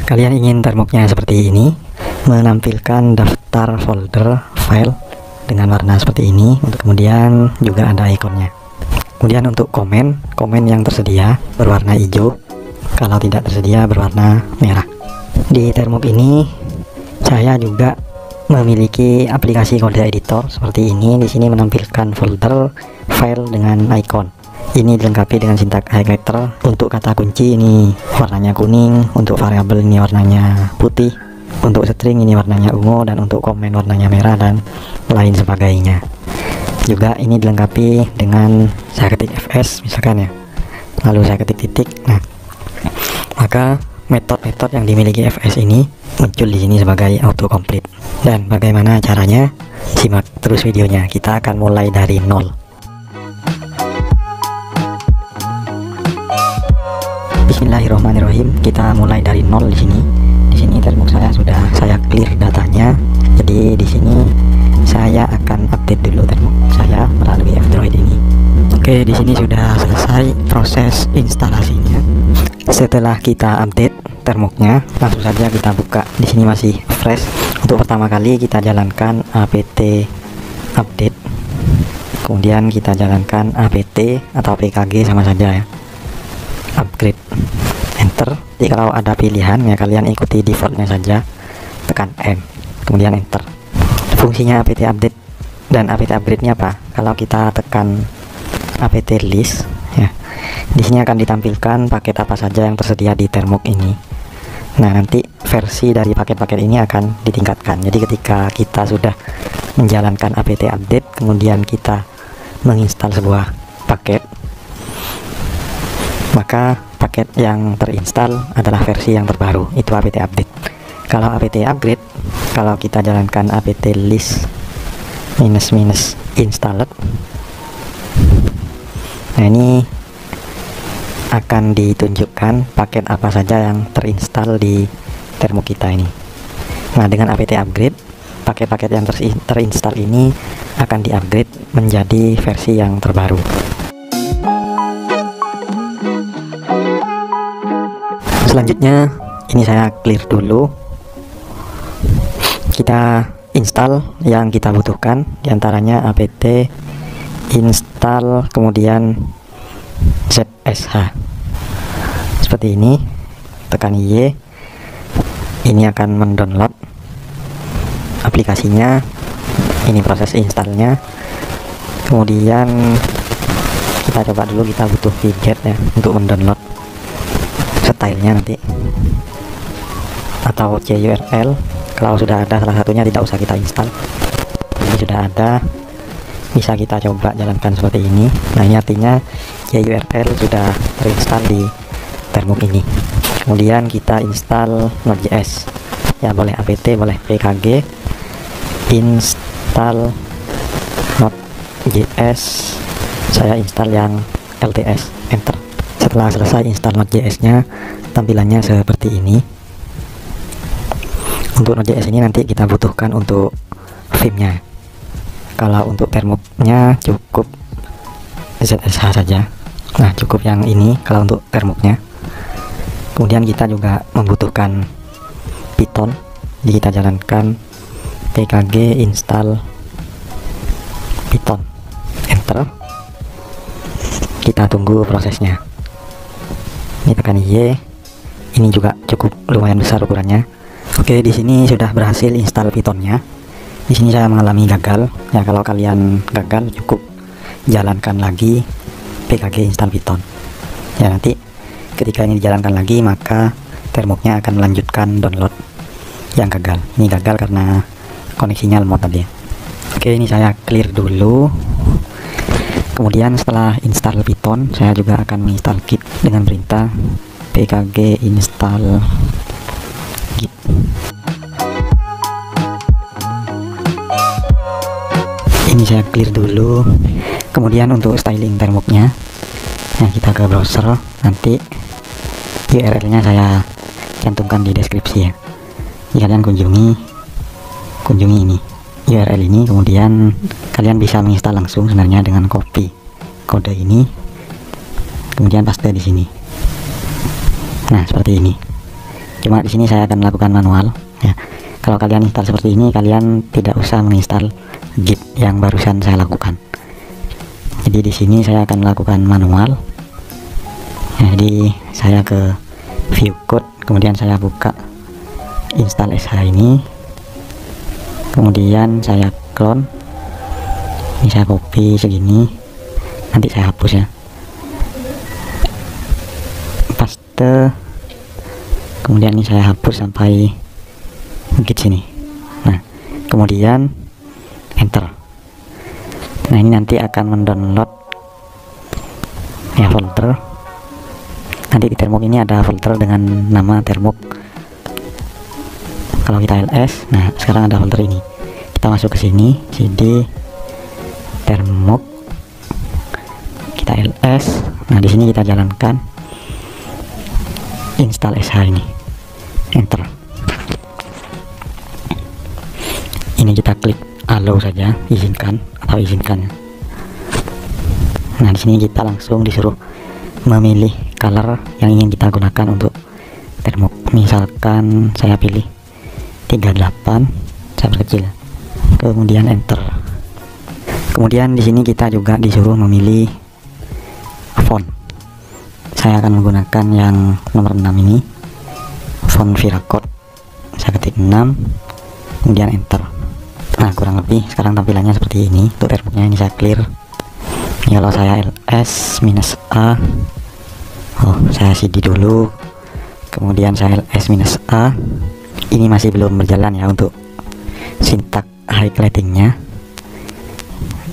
Kalian ingin termoknya seperti ini, menampilkan daftar folder file dengan warna seperti ini. Untuk kemudian juga ada ikonnya. Kemudian untuk komen yang tersedia berwarna hijau, kalau tidak tersedia berwarna merah. Di termok ini saya juga memiliki aplikasi kode editor seperti ini. Di sini menampilkan folder file dengan icon. Ini dilengkapi dengan sintak highlighter. Untuk kata kunci ini warnanya kuning, untuk variabel ini warnanya putih, untuk string ini warnanya ungu, dan untuk komen warnanya merah, dan lain sebagainya. Juga ini dilengkapi dengan saya ketik fs misalkan ya, lalu saya ketik titik. Nah, maka metode-metode yang dimiliki fs ini muncul di sini sebagai autocomplete. Dan bagaimana caranya? Simak terus videonya. Kita akan mulai dari nol. Bismillahirrahmanirrahim. Kita mulai dari nol di sini. Di sini termok saya sudah saya clear datanya. Jadi di sini saya akan update dulu termok saya melalui F-Droid ini. Oke, di sini sudah selesai proses instalasinya. Setelah kita update termoknya, langsung saja kita buka. Di sini masih fresh. Untuk pertama kali kita jalankan apt update. Kemudian kita jalankan apt atau pkg sama saja ya. Upgrade, enter. Jadi kalau ada pilihan ya kalian ikuti defaultnya saja, tekan M kemudian enter. Fungsinya apt update dan apt upgrade nya apa? Kalau kita tekan apt list ya, di sini akan ditampilkan paket apa saja yang tersedia di termok ini. Nah, nanti versi dari paket-paket ini akan ditingkatkan. Jadi ketika kita sudah menjalankan apt update kemudian kita menginstal sebuah paket, maka paket yang terinstall adalah versi yang terbaru, itu apt update. Kalau apt upgrade, kalau kita jalankan apt list minus installed, nah ini akan ditunjukkan paket apa saja yang terinstall di termok kita ini. Nah, dengan apt upgrade, paket-paket yang terinstall ini akan di-upgrade menjadi versi yang terbaru. Selanjutnya ini saya clear dulu. Kita install yang kita butuhkan, diantaranya apt install kemudian zsh seperti ini. Tekan Y, ini akan mendownload aplikasinya. Ini proses installnya. Kemudian kita coba dulu, kita butuh widget ya untuk mendownload stylenya nanti, atau CURL. Kalau sudah ada salah satunya tidak usah kita install. Ini sudah ada, bisa kita coba jalankan seperti ini. Nah, ini artinya CURL sudah terinstall di termok ini. Kemudian kita install Node.js ya, boleh apt, boleh pkg. Install Node.js, saya install yang LTS, enter. Setelah selesai install Node.js nya, tampilannya seperti ini. Untuk Node.js ini nanti kita butuhkan untuk theme nya. Kalau untuk termoknya cukup zsh saja. Nah, cukup yang ini kalau untuk termoknya. Kemudian kita juga membutuhkan Python. Jadi kita jalankan pkg install Python, enter. Kita tunggu prosesnya. Ini tekan Y. Ini juga cukup lumayan besar ukurannya. Oke, di sini sudah berhasil install Pythonnya. Di sini saya mengalami gagal. Ya, kalau kalian gagal cukup jalankan lagi pkg install Python. Ya, nanti ketika ini dijalankan lagi maka termoknya akan melanjutkan download yang gagal. Ini gagal karena koneksinya lemot tadi ya. Oke, ini saya clear dulu. Kemudian setelah install Python, saya juga akan menginstal Git dengan perintah pkg install Git. Ini saya clear dulu. Kemudian untuk styling termoknya, nah kita ke browser, nanti URL-nya saya cantumkan di deskripsi ya. Jadi kalian kunjungi ini URL ini, kemudian kalian bisa menginstal langsung sebenarnya dengan copy kode ini, kemudian paste di sini. Nah, seperti ini. Cuma di sini saya akan melakukan manual ya. Kalau kalian install seperti ini, kalian tidak usah menginstal Git yang barusan saya lakukan. Jadi di sini saya akan melakukan manual. Jadi saya ke view code, kemudian saya buka install SH ini, kemudian saya clone. Ini saya copy segini, nanti saya hapus ya, paste, kemudian ini saya hapus sampai Git sini. Nah kemudian enter. Nah ini nanti akan mendownload ya folder. Nanti di termok ini ada folder dengan nama termok. Kalau kita ls, nah sekarang ada folder ini. Kita masuk ke sini, cd termok, kita ls. Nah di sini kita jalankan install sh ini, enter. Ini kita klik allow saja, izinkan atau izinkan. Nah di sini kita langsung disuruh memilih color yang ingin kita gunakan untuk termok. Misalkan saya pilih 38, saya perkecil, kemudian enter. Kemudian di sini kita juga disuruh memilih font. Saya akan menggunakan yang nomor 6 ini, font Viracode. Saya ketik 6, kemudian enter. Nah kurang lebih sekarang tampilannya seperti ini. Untuk termoknya ini saya clear. Kalau saya ls-a, saya cd dulu, kemudian saya ls-a. Ini masih belum berjalan ya untuk sintak highlightingnya.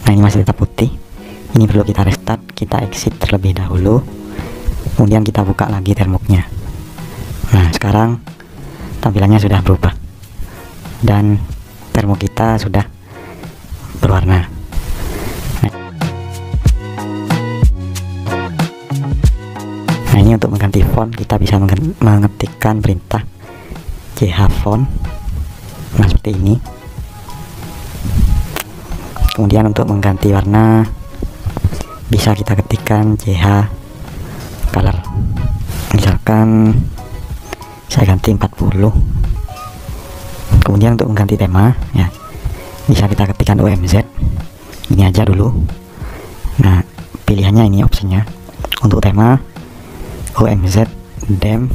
Nah ini masih tetap putih. Ini perlu kita restart, kita exit terlebih dahulu, kemudian kita buka lagi termoknya. Nah sekarang tampilannya sudah berubah dan termok kita sudah berwarna. Nah ini untuk mengganti font kita bisa mengetikkan perintah chfont. Nah seperti ini. Kemudian untuk mengganti warna bisa kita ketikkan ch color. Misalkan saya ganti 40. Kemudian untuk mengganti tema ya bisa kita ketikkan omz. Ini aja dulu. Nah pilihannya ini opsinya. Untuk tema omz dem.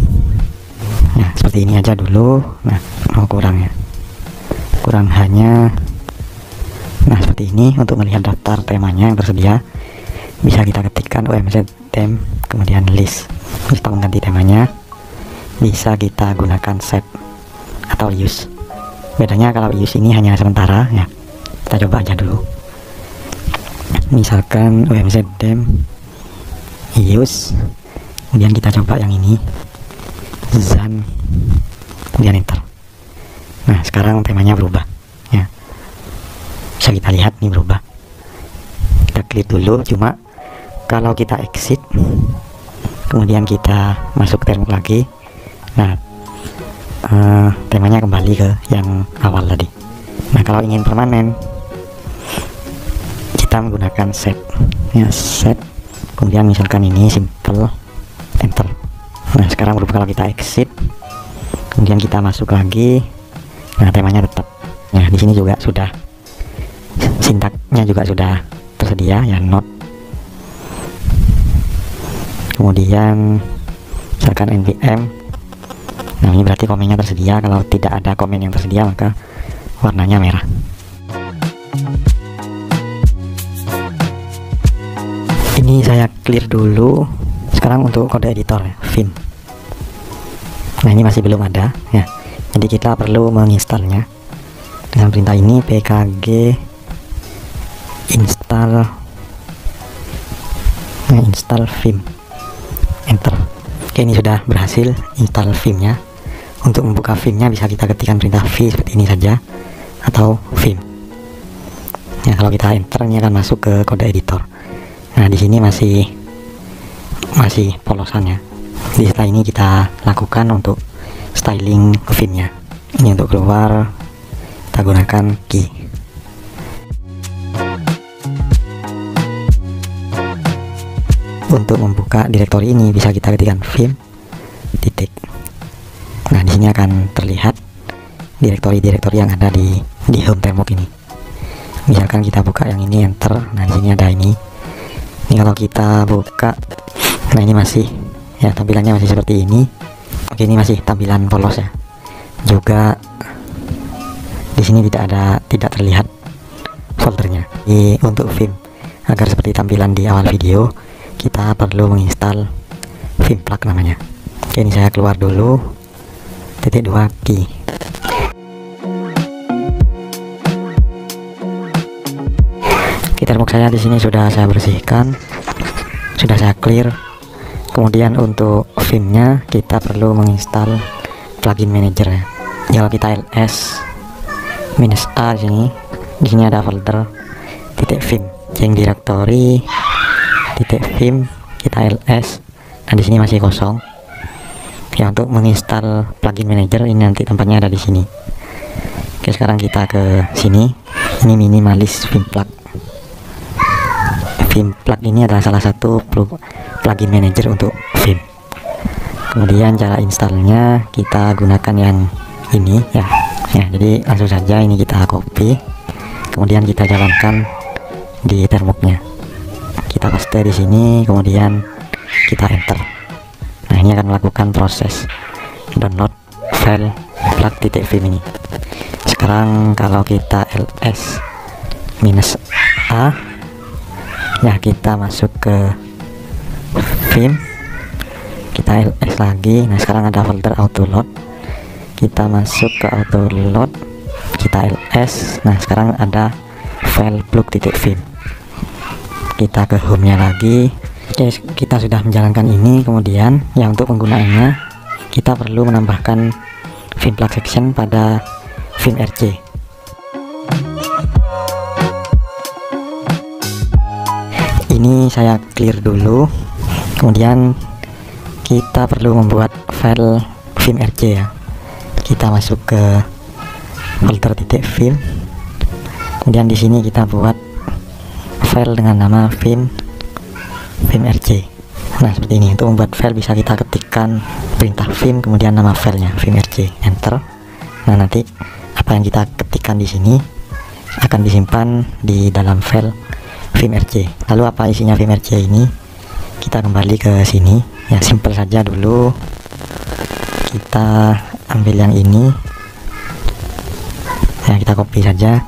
Nah seperti ini aja dulu. Nah kurang ya, kurang hanya. Nah seperti ini. Untuk melihat daftar temanya yang tersedia bisa kita ketikkan omz dem kemudian list. Untuk mengganti temanya bisa kita gunakan set atau use. Bedanya kalau use ini hanya sementara ya, kita coba aja dulu. Misalkan omz dem use, kemudian kita coba yang ini zan, kemudian enter. Nah sekarang temanya berubah ya, bisa kita lihat ini berubah. Kita klik dulu. Cuma kalau kita exit kemudian kita masuk ke termok lagi, nah temanya kembali ke yang awal tadi. Nah kalau ingin permanen kita menggunakan set ya, set, kemudian misalkan ini simple, enter. Nah sekarang berubah. Kalau kita exit kemudian kita masuk lagi, nah temanya tetap ya. Di sini juga sudah sintaknya juga sudah tersedia ya, not. Kemudian misalkan npm. Nah ini berarti komennya tersedia. Kalau tidak ada komen yang tersedia maka warnanya merah. Ini saya clear dulu. Sekarang untuk kode editor ya, vim. Nah ini masih belum ada ya, jadi kita perlu menginstalnya dengan perintah ini, pkg install, nah, install vim, enter. Oke ini sudah berhasil install vimnya. Untuk membuka vimnya bisa kita ketikkan perintah v seperti ini saja atau vim ya. Kalau kita enter ini akan masuk ke kode editor. Nah di sini masih polosan ya. Jadi setelah ini kita lakukan untuk styling vimnya. Ini untuk keluar kita gunakan key. Untuk membuka direktori ini bisa kita ketikkan vim titik Nah, di sini akan terlihat direktori-direktori yang ada di home Termux ini. Misalkan kita buka yang ini, enter. Nah, di sini ada ini. Ini kalau kita buka, nah ini masih ya tampilannya masih seperti ini. Oke, ini masih tampilan polos ya. Juga di sini tidak terlihat foldernya. Untuk Vim, agar seperti tampilan di awal video, kita perlu menginstal Vim plug namanya. Oke, ini saya keluar dulu. Titik 2 key. Termux saya di sini sudah saya bersihkan, sudah saya clear. Kemudian untuk Vimnya kita perlu menginstal plugin manager ya. Kalau kita ls -a di sini ada folder .vim, yang directory .vim, kita ls. Nah, di sini masih kosong. Ya, untuk menginstal plugin manager ini nanti tempatnya ada di sini. Oke, sekarang kita ke sini. Ini minimalis Vim plug. Vim plug ini adalah salah satu plugin manager untuk Vim. Kemudian cara installnya kita gunakan yang ini ya. Jadi langsung saja ini kita copy, kemudian kita jalankan di Termuxnya. Kita paste di sini, kemudian kita enter. Nah, ini akan melakukan proses download file plug.vim ini. Sekarang kalau kita ls -a ya, kita masuk ke Vim, kita ls lagi. Nah, sekarang ada folder auto load, kita masuk ke auto load, kita ls. Nah, sekarang ada file plug.vim, kita ke home nya lagi. Oke, kita sudah menjalankan ini. Kemudian yang untuk penggunaannya kita perlu menambahkan Vim plug section pada Vim RC. Ini saya clear dulu. Kemudian kita perlu membuat file Vim RC ya. Kita masuk ke folder .vim. Kemudian di sini kita buat file dengan nama Vim RC. Nah, seperti ini. Untuk membuat file bisa kita ketikkan perintah Vim, kemudian nama filenya Vim RC, enter. Nah, nanti apa yang kita ketikkan di sini akan disimpan di dalam file Vim RC. Lalu apa isinya Vim RC ini? Kita kembali ke sini ya, simple saja dulu. Kita ambil yang ini ya, kita copy saja,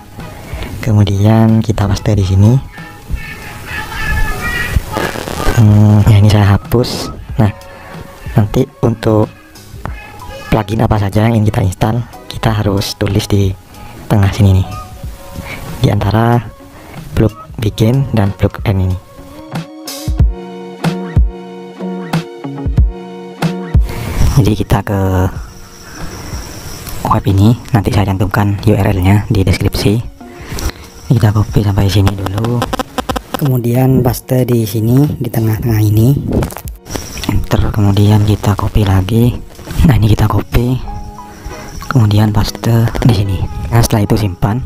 kemudian kita paste di sini. Ya, ini saya hapus. Nah, nanti untuk plugin apa saja yang ingin kita install, kita harus tulis di tengah sini nih, di antara plug begin dan plug end ini. Jadi kita ke web ini, nanti saya cantumkan URL-nya di deskripsi. Kita copy sampai sini dulu, kemudian paste di sini di tengah-tengah ini, enter. Kemudian kita copy lagi. Nah, ini kita copy, kemudian paste di sini. Nah, setelah itu simpan.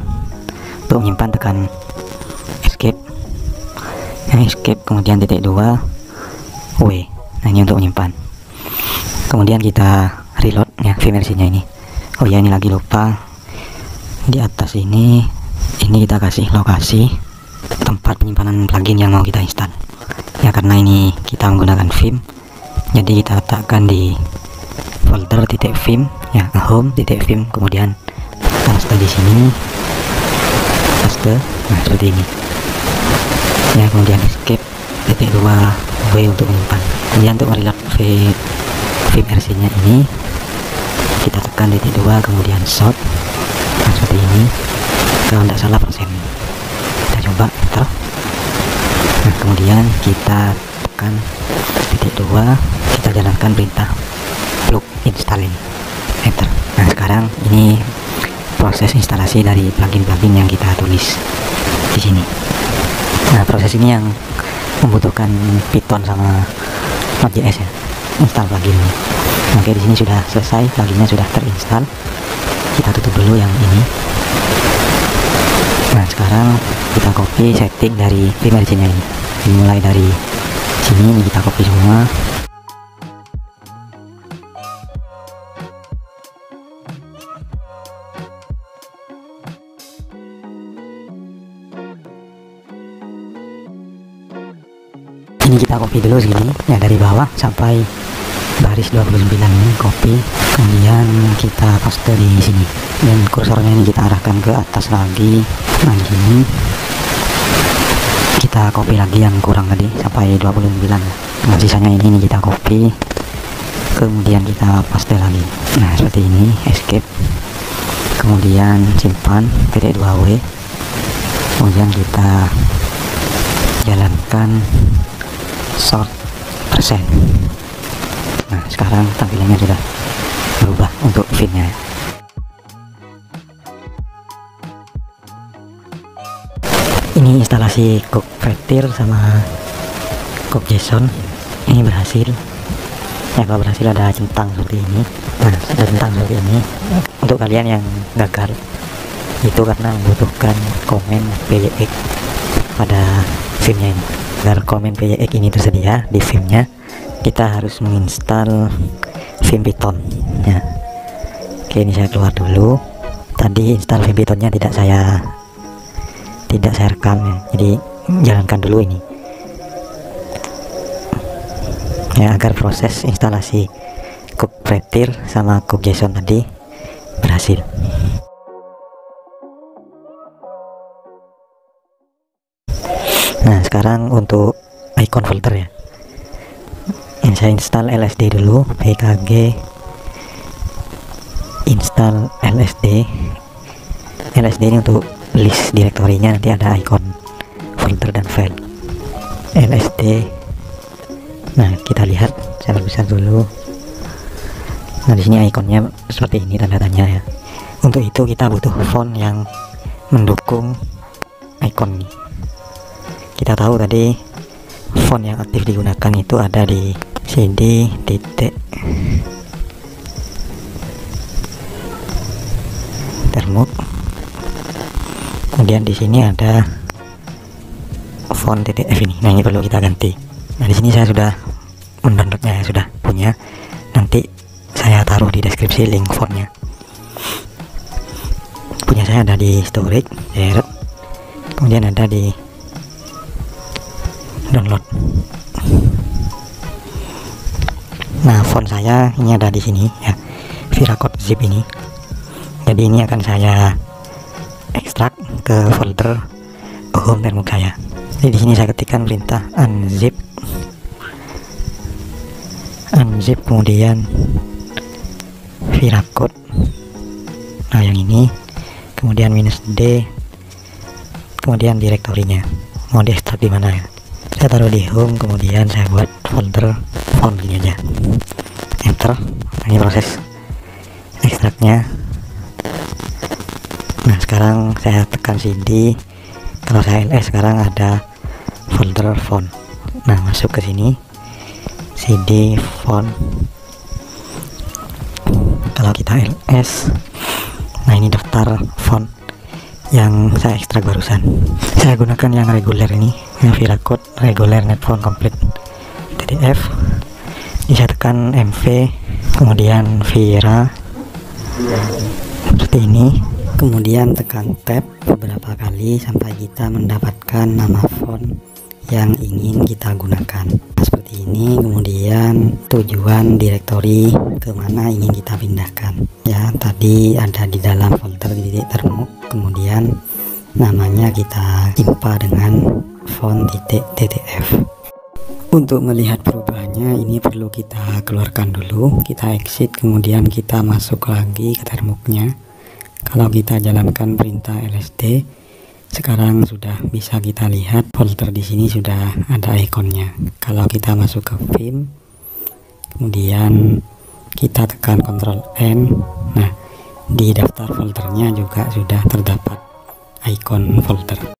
Untuk menyimpan tekan escape, escape, kemudian titik 2 W. Nah, ini untuk menyimpan. Kemudian kita reload ya Vim RC-nya ini. Oh ya, ini lagi lupa, di atas ini kita kasih lokasi tempat penyimpanan plugin yang mau kita install ya, karena ini kita menggunakan Vim, jadi kita letakkan di folder .vim ya, home.vim, kemudian paste di sini, paste. Nah, seperti ini ya, kemudian escape, titik 2 W untuk menyimpan. Kemudian untuk mereload Vim RC-nya ini kita tekan titik 2, kemudian short. Nah, seperti ini. Kalau tidak salah persen, kita coba enter. Nah, kemudian kita tekan titik 2, kita jalankan perintah plug install ini, enter. Nah, sekarang ini proses instalasi dari plugin-plugin yang kita tulis di sini. Nah, proses ini yang membutuhkan Python sama Node.js ya, install plugin. Oke, di sini sudah selesai, pluginnya sudah terinstall. Kita tutup dulu yang ini. Nah, sekarang kita copy setting dari Vim RC-nya ini. Dimulai dari sini, ini kita copy semua. kita copy dulu segini ya, dari bawah sampai baris 29 ini copy, kemudian kita paste di sini dan kursornya ini kita arahkan ke atas lagi. Nah di sini kita copy lagi yang kurang tadi sampai 29. Nah sisanya ini kita copy, kemudian kita paste lagi. Nah seperti ini, escape, kemudian simpan titik 2W, kemudian kita jalankan sort persen. Nah sekarang tampilannya sudah berubah untuk feednya. Ini instalasi Cookpretir sama Cookjson ini berhasil ya. Kalau berhasil ada centang seperti ini. Nah ada centang seperti ini. Untuk kalian yang gagal itu karena membutuhkan komen PYX pada filmnya ini. Agar komen PYX ini tersedia di filmnya, kita harus menginstal film Python ya. Oke, ini saya keluar dulu. Tadi install film Pythonnya tidak saya rekam ya, jadi jalankan dulu ini ya, agar proses instalasi Cookpretir sama Cookjson tadi berhasil. Nah sekarang untuk icon folder ya, yang saya install LSD dulu, pkg install LSD ini untuk list direktorinya, nanti ada icon folder dan file LSD. Nah kita lihat, saya perbesar dulu. Nah di sini ikonnya seperti ini, tanda tanya ya. Untuk itu kita butuh font yang mendukung icon ini. Kita tahu tadi font yang aktif digunakan itu ada di cd titik termuk, kemudian di sini ada font titik F ini. Nah ini perlu kita ganti. Nah di sini saya sudah mendownloadnya ya, sudah punya. Nanti saya taruh di deskripsi link fontnya. Punya saya ada di storage, kemudian ada di download. Nah font saya ini ada di sini ya, Viracode zip ini. Jadi ini akan saya ekstrak ke folder home termuk saya. Jadi di sini saya ketikkan perintah unzip, kemudian Viracode. Nah yang ini, kemudian -d, kemudian direktorinya mau diekstrak di mana ya. Saya taruh di home, kemudian saya buat folder font ini aja, enter. Nah, ini proses ekstraknya. Nah sekarang saya tekan cd, kalau saya ls sekarang ada folder font. Nah masuk ke sini, cd font. Kalau kita ls, nah ini daftar font yang saya ekstrak barusan. Saya gunakan yang reguler ini, yang Viracode reguler net font complete .f. Ini saya tekan mv, kemudian Vira seperti ini, kemudian tekan tab beberapa kali sampai kita mendapatkan nama font yang ingin kita gunakan. Nah, seperti ini. Kemudian tujuan direktori kemana ingin kita pindahkan ya, tadi ada di dalam folder titik termuk, kemudian namanya kita timpa dengan font .f. Untuk melihat perubahannya ini perlu kita keluarkan dulu, kita exit, kemudian kita masuk lagi ke termuknya. Kalau kita jalankan perintah lsd, sekarang sudah bisa kita lihat folder di sini sudah ada ikonnya. Kalau kita masuk ke film, kemudian kita tekan Ctrl N, nah di daftar foldernya juga sudah terdapat ikon folder.